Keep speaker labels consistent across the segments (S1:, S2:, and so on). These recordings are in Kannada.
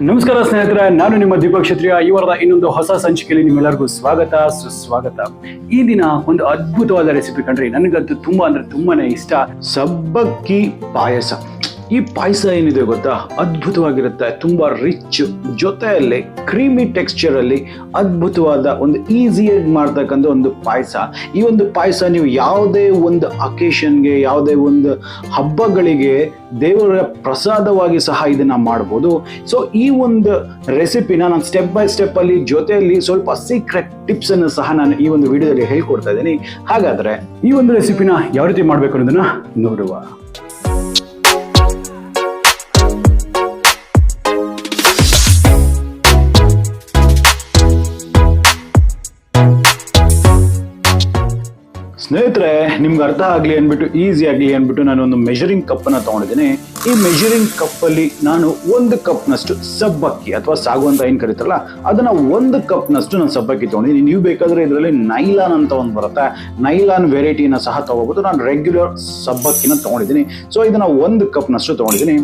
S1: ನಮಸ್ಕಾರ ಸ್ನೇಹಿತರೆ, ನಾನು ನಿಮ್ಮ ದೀಪಕ್ ಕ್ಷತ್ರಿಯ. ಈ ವಾರದ ಇನ್ನೊಂದು ಹೊಸ ಸಂಚಿಕೆಯಲ್ಲಿ ನಿಮ್ಮೆಲ್ಲರಿಗೂ ಸ್ವಾಗತ ಸುಸ್ವಾಗತ. ಈ ದಿನ ಒಂದು ಅದ್ಭುತವಾದ ರೆಸಿಪಿ ಕಂಡ್ರಿ, ನನಗಂತೂ ತುಂಬಾನೇ ಇಷ್ಟ. ಸಬ್ಬಕ್ಕಿ ಪಾಯಸ. ಈ ಪಾಯಸ ಏನಿದೆ ಗೊತ್ತಾ, ಅದ್ಭುತವಾಗಿರುತ್ತೆ, ತುಂಬಾ ರಿಚ್, ಜೊತೆಯಲ್ಲಿ ಕ್ರೀಮಿ ಟೆಕ್ಸ್ಚರ್ ಅಲ್ಲಿ ಅದ್ಭುತವಾದ ಒಂದು ಈಸಿಯಾಗಿ ಮಾಡ್ತಕ್ಕಂಥ ಒಂದು ಪಾಯಸ. ಈ ಒಂದು ಪಾಯಸ ನೀವು ಯಾವುದೇ ಒಂದು ಅಕೇಶನ್ಗೆ, ಯಾವುದೇ ಒಂದು ಹಬ್ಬಗಳಿಗೆ ದೇವರ ಪ್ರಸಾದವಾಗಿ ಸಹ ಇದನ್ನ ಮಾಡ್ಬೋದು. ಸೊ ಈ ಒಂದು ರೆಸಿಪಿನ ನಾನು ಸ್ಟೆಪ್ ಬೈ ಸ್ಟೆಪ್ ಅಲ್ಲಿ ಜೊತೆಯಲ್ಲಿ ಸ್ವಲ್ಪ ಸೀಕ್ರೆಟ್ ಟಿಪ್ಸ್ ಅನ್ನು ಸಹ ನಾನು ಈ ಒಂದು ವಿಡಿಯೋದಲ್ಲಿ ಹೇಳ್ಕೊಡ್ತಾ ಇದ್ದೀನಿ. ಹಾಗಾದ್ರೆ ಈ ಒಂದು ರೆಸಿಪಿನ ಯಾವ ರೀತಿ ಮಾಡ್ಬೇಕು ಅನ್ನೋದನ್ನ ನೋಡುವ. ಸ್ನೇಹಿತರೆ, ನಿಮ್ಗೆ ಅರ್ಥ ಆಗಲಿ ಅಂದ್ಬಿಟ್ಟು, ಈಸಿ ಆಗಲಿ ಅಂದ್ಬಿಟ್ಟು ನಾನು ಒಂದು ಮೆಜರಿಂಗ್ ಕಪ್ಪನ್ನು ತೊಗೊಂಡಿದ್ದೀನಿ. ಈ ಮೆಜರಿಂಗ್ ಕಪ್ಪಲ್ಲಿ ನಾನು 1 ಕಪ್ನಷ್ಟು ಸಬ್ಬಕ್ಕಿ ಅಥವಾ ಸಾಗು ಅಂತ ಏನು ಕರೀತಾರಲ್ಲ, ಅದನ್ನ 1 ಕಪ್ನಷ್ಟು ನಾನು ಸಬ್ಬಕ್ಕಿ ತೊಗೊಂಡಿದ್ದೀನಿ. ನೀವು ಬೇಕಾದರೆ ಇದರಲ್ಲಿ ನೈಲಾನ್ ಅಂತ ಒಂದು ಬರುತ್ತೆ, ನೈಲಾನ್ ವೆರೈಟಿನ ಸಹ ತಗೋಬಹುದು. ನಾನು ರೆಗ್ಯುಲರ್ ಸಬ್ಬಕ್ಕಿನ ತೊಗೊಂಡಿದ್ದೀನಿ. ಸೊ ಇದನ್ನ 1 ಕಪ್ನಷ್ಟು ತೊಗೊಂಡಿದ್ದೀನಿ.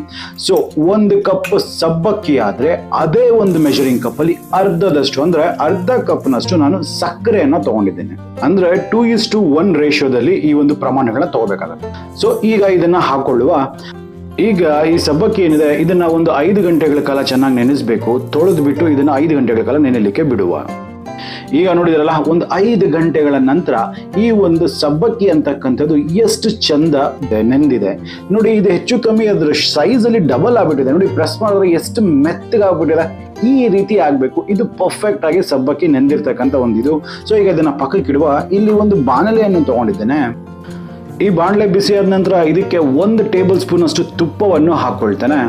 S1: ಸೊ 1 ಕಪ್ ಸಬ್ಬಕ್ಕಿ ಆದರೆ ಅದೇ ಒಂದು ಮೆಜರಿಂಗ್ ಕಪ್ಪಲ್ಲಿ ಅರ್ಧದಷ್ಟು, ಅಂದ್ರೆ ಅರ್ಧ ಕಪ್ನಷ್ಟು ನಾನು ಸಕ್ಕರೆಯನ್ನು ತೊಗೊಂಡಿದ್ದೀನಿ. ಅಂದ್ರೆ 2:1 ರೇಷಿಯೋದಲ್ಲಿ ಈ ಒಂದು ಪ್ರಮಾಣಗಳನ್ನ ತಗೋಬೇಕಾಗುತ್ತೆ. ಸೊ ಈಗ ಇದನ್ನ ಹಾಕೊಳ್ಳುವ. ಈಗ ಈ ಸಬ್ಬಕ್ಕಿ ಏನಿದೆ ಇದನ್ನ ಒಂದು 5 ಗಂಟೆಗಳ ಕಾಲ ಚೆನ್ನಾಗಿ ನೆನೆಸಬೇಕು. ತೊಳೆದು ಬಿಟ್ಟು ಇದನ್ನ 5 ಗಂಟೆಗಳ ಕಾಲ ನೆನೆಯಲಿಕ್ಕೆ ಬಿಡುವ. ಈಗ ನೋಡಿದ್ರಲ್ಲ, ಒಂದು 5 ಗಂಟೆಗಳ ನಂತರ ಈ ಒಂದು ಸಬ್ಬಕ್ಕಿ ಅಂತಕ್ಕಂಥದ್ದು ಎಷ್ಟು ಚಂದ ನೆಂದಿದೆ ನೋಡಿ. ಇದು ಹೆಚ್ಚು ಕಮ್ಮಿ ಅದ್ರ ಸೈಜ್ ಅಲ್ಲಿ ಡಬಲ್ ಆಗ್ಬಿಟ್ಟಿದೆ ನೋಡಿ. ಪ್ರೆಸ್ ಮಾಡಿದ್ರೆ ಎಷ್ಟು ಮೆತ್ತಗಾಗ್ಬಿಟ್ಟಿದೆ. ಈ ರೀತಿ ಆಗ್ಬೇಕು. ಇದು ಪರ್ಫೆಕ್ಟ್ ಆಗಿ ಸಬ್ಬಕ್ಕಿ ನೆಂದಿರ್ತಕ್ಕಂಥ ಒಂದಿದು. ಸೊ ಈಗ ಇದನ್ನ ಪಕ್ಕಕ್ಕೆ ಇಡುವ. ಇಲ್ಲಿ ಒಂದು ಬಾಣಲೆಯನ್ನು ತಗೊಂಡಿದ್ದೇನೆ. ಈ ಬಾಣಲೆ ಬಿಸಿ ಆದ ನಂತರ ಇದಕ್ಕೆ 1 ಟೇಬಲ್ ಸ್ಪೂನ್ ಅಷ್ಟು ತುಪ್ಪವನ್ನು ಹಾಕೊಳ್ತೇನೆ.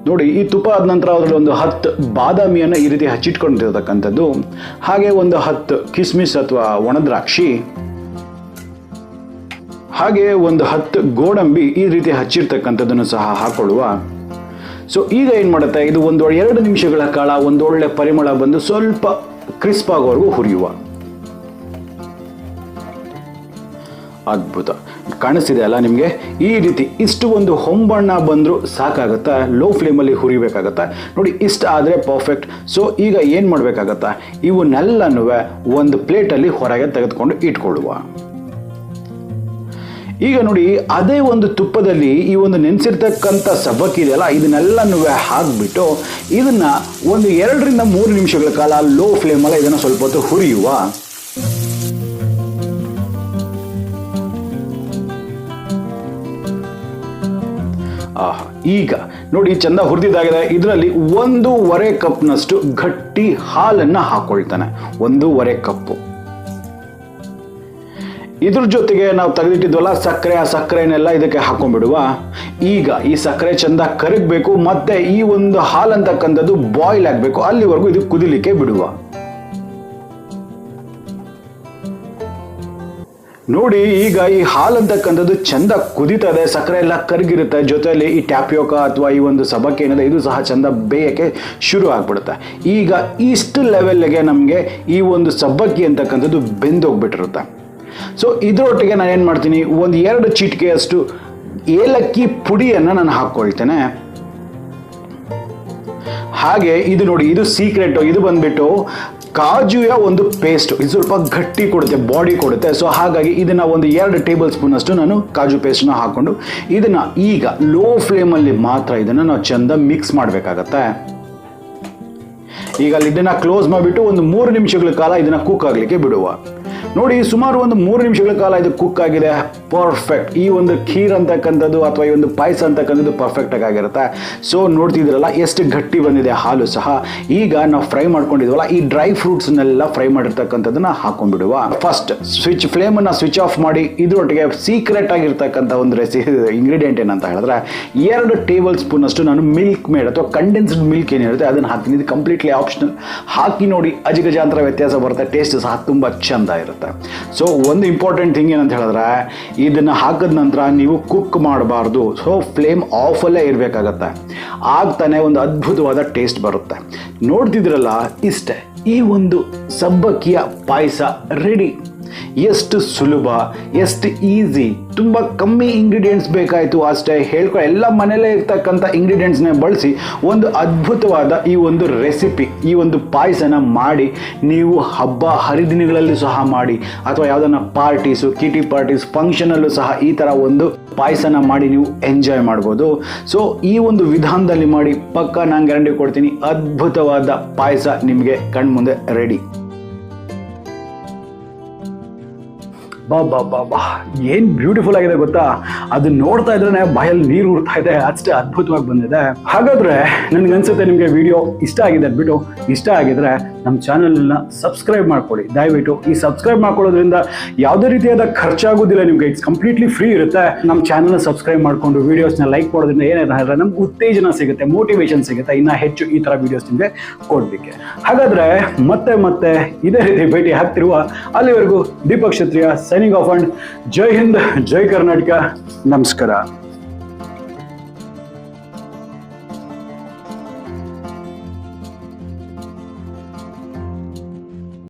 S1: ನೋಡಿ, ಈ ತುಪ್ಪ ಆದ ನಂತರ ಅದರಲ್ಲಿ ಒಂದು 10 ಬಾದಾಮಿಯನ್ನು ಈ ರೀತಿ ಹಚ್ಚಿಟ್ಕೊಂಡಿರ್ತಕ್ಕಂಥದ್ದು, ಹಾಗೆ ಒಂದು 10 ಕಿಸ್ಮಿಸ್ ಅಥವಾ ಒಣದ್ರಾಕ್ಷಿ, ಹಾಗೆ ಒಂದು 10 ಗೋಡಂಬಿ ಈ ರೀತಿ ಹಚ್ಚಿರ್ತಕ್ಕಂಥದ್ದನ್ನು ಸಹ ಹಾಕೊಳ್ಳುವ. ಸೊ ಈಗ ಏನ್ ಮಾಡುತ್ತೆ, ಇದು 2 ನಿಮಿಷಗಳ ಕಾಲ ಒಂದೊಳ್ಳೆ ಪರಿಮಳ ಬಂದು ಸ್ವಲ್ಪ ಕ್ರಿಸ್ಪ್ ಆಗೋವರೆಗೂ ಹುರಿಯುವ. ಅದ್ಭುತ ಕಾಣಿಸ್ತಿದೆ ಅಲ್ಲ ನಿಮಗೆ? ಈ ರೀತಿ ಇಷ್ಟು ಒಂದು ಹೊಂಬಣ್ಣ ಬಂದರೂ ಸಾಕಾಗತ್ತಾ? ಲೋ ಫ್ಲೇಮಲ್ಲಿ ಹುರಿಬೇಕಾಗತ್ತೆ ನೋಡಿ. ಇಷ್ಟ ಆದರೆ ಪರ್ಫೆಕ್ಟ್. ಸೊ ಈಗ ಏನು ಮಾಡಬೇಕಾಗತ್ತಾ, ಇವನ್ನೆಲ್ಲನೂ ಒಂದು ಪ್ಲೇಟಲ್ಲಿ ಹೊರಗೆ ತೆಗೆದುಕೊಂಡು ಇಟ್ಕೊಳ್ಳುವ. ಈಗ ನೋಡಿ, ಅದೇ ಒಂದು ತುಪ್ಪದಲ್ಲಿ ಈ ಒಂದು ನೆನೆಸಿರ್ತಕ್ಕಂಥ ಸಬ್ಬಕ್ಕಿ ಇದೆಯಲ್ಲ, ಇದನ್ನೆಲ್ಲನೂ ಹಾಕ್ಬಿಟ್ಟು ಇದನ್ನ ಒಂದು 2ರಿಂದ 3 ನಿಮಿಷಗಳ ಕಾಲ ಲೋ ಫ್ಲೇಮಲ್ಲಿ ಇದನ್ನು ಸ್ವಲ್ಪ ಹೊತ್ತು ಹುರಿಯುವ. ಈಗ ನೋಡಿ, ಚಂದ ಹುರಿದಿದ್ದಾಗಿದೆ. ಇದರಲ್ಲಿ 1.5 ಕಪ್ನಷ್ಟು ಗಟ್ಟಿ ಹಾಲನ್ನು ಹಾಕೊಳ್ತಾನೆ. 1.5 ಕಪ್ಪು. ಇದ್ರ ಜೊತೆಗೆ ನಾವು ತೆಗೆದಿಟ್ಟಿದ್ವಲ್ಲ ಸಕ್ಕರೆ, ಆ ಸಕ್ಕರೆನೆಲ್ಲ ಇದಕ್ಕೆ ಹಾಕೊಂಡ್ಬಿಡುವ. ಈಗ ಈ ಸಕ್ಕರೆ ಚಂದ ಕರಗಬೇಕು, ಮತ್ತೆ ಈ ಒಂದು ಹಾಲು ಅಂತಕ್ಕಂಥದ್ದು ಬಾಯ್ಲ್ ಆಗಬೇಕು. ಅಲ್ಲಿವರೆಗೂ ಇದು ಕುದಿಲಿಕ್ಕೆ ಬಿಡುವ. ನೋಡಿ, ಈಗ ಈ ಹಾಲು ಅಂತಕ್ಕಂಥದ್ದು ಚಂದ ಕುದೀತದೆ, ಸಕ್ಕರೆ ಎಲ್ಲ ಕರಗಿರುತ್ತೆ. ಜೊತೆಯಲ್ಲಿ ಈ ಟ್ಯಾಪಿಯೋಕಾ ಅಥವಾ ಈ ಒಂದು ಸಬ್ಬಕ್ಕಿ ಏನಿದೆ ಇದು ಸಹ ಚಂದ ಬೇಯಕ್ಕೆ ಶುರು ಆಗ್ಬಿಡುತ್ತೆ. ಈಗ ಇಷ್ಟು ಲೆವೆಲ್ಗೆ ನಮಗೆ ಈ ಒಂದು ಸಬ್ಬಕ್ಕಿ ಅಂತಕ್ಕಂಥದ್ದು ಬೆಂದೋಗ್ಬಿಟ್ಟಿರುತ್ತೆ. ಸೊ ಇದರೊಟ್ಟಿಗೆ ನಾನು ಏನು ಮಾಡ್ತೀನಿ, 1-2 ಚಿಟಿಕೆಯಷ್ಟು ಏಲಕ್ಕಿ ಪುಡಿಯನ್ನು ನಾನು ಹಾಕ್ಕೊಳ್ತೇನೆ. ಹಾಗೆ ಇದು ನೋಡಿ, ಇದು ಸೀಕ್ರೆಟ್. ಇದು ಬಂದ್ಬಿಟ್ಟು ಕಾಜುಯ ಒಂದು ಪೇಸ್ಟ್. ಇದು ಸ್ವಲ್ಪ ಗಟ್ಟಿ ಕೊಡುತ್ತೆ, ಬಾಡಿ ಕೊಡುತ್ತೆ. ಸೊ ಹಾಗಾಗಿ ಇದನ್ನ ಒಂದು 2 ಟೇಬಲ್ ಸ್ಪೂನ್ ಅಷ್ಟು ನಾನು ಕಾಜು ಪೇಸ್ಟ್ನ ಹಾಕೊಂಡು ಇದನ್ನ ಈಗ ಲೋ ಫ್ಲೇಮಲ್ಲಿ ಮಾತ್ರ ಇದನ್ನ ನಾವು ಚಂದ ಮಿಕ್ಸ್ ಮಾಡಬೇಕಾಗತ್ತೆ. ಈಗ ಇದನ್ನ ಕ್ಲೋಸ್ ಮಾಡಿಬಿಟ್ಟು ಒಂದು 3 ನಿಮಿಷಗಳ ಕಾಲ ಇದನ್ನ ಕುಕ್ ಆಗಲಿಕ್ಕೆ ಬಿಡುವ. ನೋಡಿ, ಸುಮಾರು ಒಂದು 3 ನಿಮಿಷಗಳ ಕಾಲ ಇದು ಕುಕ್ ಆಗಿದೆ. ಪರ್ಫೆಕ್ಟ್. ಈ ಒಂದು ಖೀರ್ ಅಂತಕ್ಕಂಥದ್ದು ಅಥವಾ ಈ ಒಂದು ಪಾಯಸ ಅಂತಕ್ಕಂಥದ್ದು ಪರ್ಫೆಕ್ಟ್ ಆಗಿರುತ್ತೆ. ಸೊ ನೋಡ್ತಿದ್ರಲ್ಲ ಎಷ್ಟು ಗಟ್ಟಿ ಬಂದಿದೆ ಹಾಲು ಸಹ. ಈಗ ನಾವು ಫ್ರೈ ಮಾಡ್ಕೊಂಡಿದ್ವಲ್ಲ ಈ ಡ್ರೈ ಫ್ರೂಟ್ಸ್ನೆಲ್ಲ ಫ್ರೈ ಮಾಡಿರ್ತಕ್ಕಂಥದ್ದನ್ನ ಹಾಕೊಂಡ್ಬಿಡುವ. ಫಸ್ಟ್ ಫ್ಲೇಮನ್ನು ಸ್ವಿಚ್ ಆಫ್ ಮಾಡಿ ಇದರೊಟ್ಟಿಗೆ ಸೀಕ್ರೆಟ್ ಆಗಿರ್ತಕ್ಕಂಥ ಒಂದು ಇಂಗ್ರೀಡಿಯೆಂಟ್ ಏನಂತ ಹೇಳಿದ್ರೆ 2 ಟೇಬಲ್ ಸ್ಪೂನ್ ಅಷ್ಟು ನಾನು ಮಿಲ್ಕ್ ಮೇಡ್ ಅಥವಾ ಕಂಡೆನ್ಸ್ಡ್ ಮಿಲ್ಕ್ ಏನಿರುತ್ತೆ ಅದನ್ನು ಹಾಕ್ತೀನಿ. ಇದು ಕಂಪ್ಲೀಟ್ಲಿ ಆಪ್ಷನಲ್. ಹಾಕಿ ನೋಡಿ, ಅಜಗಜಾಂತರ ವ್ಯತ್ಯಾಸ ಬರುತ್ತೆ. ಟೇಸ್ಟ್ ಸಹ ತುಂಬ ಚಂದ ಇರುತ್ತೆ. ಸೊ ಒಂದು ಇಂಪಾರ್ಟೆಂಟ್ ಥಿಂಗ್ ಏನಂತ ಹೇಳಿದ್ರೆ, ಇದನ್ನ ಹಾಕಿದ ನಂತರ ನೀವು ಕುಕ್ ಮಾಡಬಾರ್ದು. ಸೊ ಫ್ಲೇಮ್ ಆಫಲ್ಲೇ ಇರಬೇಕಾಗತ್ತೆ. ಆಗ್ತಾನೆ ಒಂದು ಅದ್ಭುತವಾದ ಟೇಸ್ಟ್ ಬರುತ್ತೆ. ನೋಡ್ತಿದ್ರಲ್ಲ, ಇಷ್ಟೇ, ಈ ಒಂದು ಸಬ್ಬಕ್ಕಿಯ ಪಾಯಸ ರೆಡಿ. ಎಷ್ಟು ಸುಲಭ, ಎಷ್ಟು ಈಸಿ, ತುಂಬ ಕಮ್ಮಿ ಇಂಗ್ರೀಡಿಯೆಂಟ್ಸ್ ಬೇಕಾಯಿತು ಅಷ್ಟೇ, ಎಲ್ಲ ಮನೇಲೇ ಇರ್ತಕ್ಕಂಥ ಇಂಗ್ರೀಡಿಯೆಂಟ್ಸ್ನ ಬಳಸಿ ಒಂದು ಅದ್ಭುತವಾದ ಈ ಒಂದು ರೆಸಿಪಿ, ಈ ಒಂದು ಪಾಯಸನ ಮಾಡಿ ನೀವು ಹಬ್ಬ ಹರಿದಿನಗಳಲ್ಲಿ ಸಹ ಮಾಡಿ, ಅಥವಾ ಯಾವುದನ್ನ ಪಾರ್ಟೀಸು, ಕಿಟಿ ಪಾರ್ಟೀಸ್, ಫಂಕ್ಷನಲ್ಲೂ ಸಹ ಈ ಥರ ಒಂದು ಪಾಯಸನ ಮಾಡಿ ನೀವು ಎಂಜಾಯ್ ಮಾಡ್ಬೋದು. ಸೊ ಈ ಒಂದು ವಿಧಾನದಲ್ಲಿ ಮಾಡಿ, ಪಕ್ಕ ನಾನು ಗ್ಯಾರಂಟಿ ಕೊಡ್ತೀನಿ, ಅದ್ಭುತವಾದ ಪಾಯಸ ನಿಮಗೆ ಕಣ್ಮುಂದೆ ರೆಡಿ. ಬಾ ಬಾ ಬಾ ಬಾ ಏನ್ ಬ್ಯೂಟಿಫುಲ್ ಆಗಿದೆ ಗೊತ್ತಾ, ಅದು ನೋಡ್ತಾ ಇದ್ರೆ ಬಾಯಲ್ಲಿ ನೀರು ಉರ್ತಾ ಇದೆ, ಅಷ್ಟೇ ಅದ್ಭುತವಾಗಿ ಬಂದಿದೆ. ಹಾಗಾದ್ರೆ ನನ್ಗನ್ಸುತ್ತೆ ನಿಮ್ಗೆ ವಿಡಿಯೋ ಇಷ್ಟ ಆಗಿದೆ ಅಂದ್ಬಿಟ್ಟು, ಇಷ್ಟ ಆಗಿದ್ರೆ ನಮ್ಮ ಚಾನಲ್ನ ಸಬ್ಸ್ಕ್ರೈಬ್ ಮಾಡ್ಕೊಳ್ಳಿ ದಯವಿಟ್ಟು. ಈ ಸಬ್ಸ್ಕ್ರೈಬ್ ಮಾಡ್ಕೊಳ್ಳೋದ್ರಿಂದ ಯಾವುದೇ ರೀತಿಯಾದ ಖರ್ಚಾಗೋದಿಲ್ಲ ನಿಮ್ಗೆ, ಇಟ್ಸ್ ಕಂಪ್ಲೀಟ್ಲಿ ಫ್ರೀ ಇರುತ್ತೆ. ನಮ್ಮ ಚಾನಲ್ನ ಸಬ್ಸ್ಕ್ರೈಬ್ ಮಾಡ್ಕೊಂಡು ವಿಡಿಯೋಸ್ನ ಲೈಕ್ ಮಾಡೋದ್ರಿಂದ ಏನಾದ್ರೆ ನಮ್ಗೆ ಉತ್ತೇಜನ ಸಿಗುತ್ತೆ, ಮೋಟಿವೇಶನ್ ಸಿಗುತ್ತೆ ಇನ್ನ ಹೆಚ್ಚು ಈ ತರ ವಿಡಿಯೋಸ್ ನಿಮ್ಗೆ ಕೊಡ್ಲಿಕ್ಕೆ. ಹಾಗಾದ್ರೆ ಮತ್ತೆ ಇದೇ ರೀತಿ ಭೇಟಿ ಆಗ್ತಿರುವ ಅಲ್ಲಿವರೆಗೂ ದೀಪಕ್ ಕ್ಷತ್ರಿಯ ಸೈನಿಂಗ್ ಆಫ್ ಅಂಡ್ ಜೈ ಹಿಂದ್, ಜೈ ಕರ್ನಾಟಕ, ನಮಸ್ಕಾರ.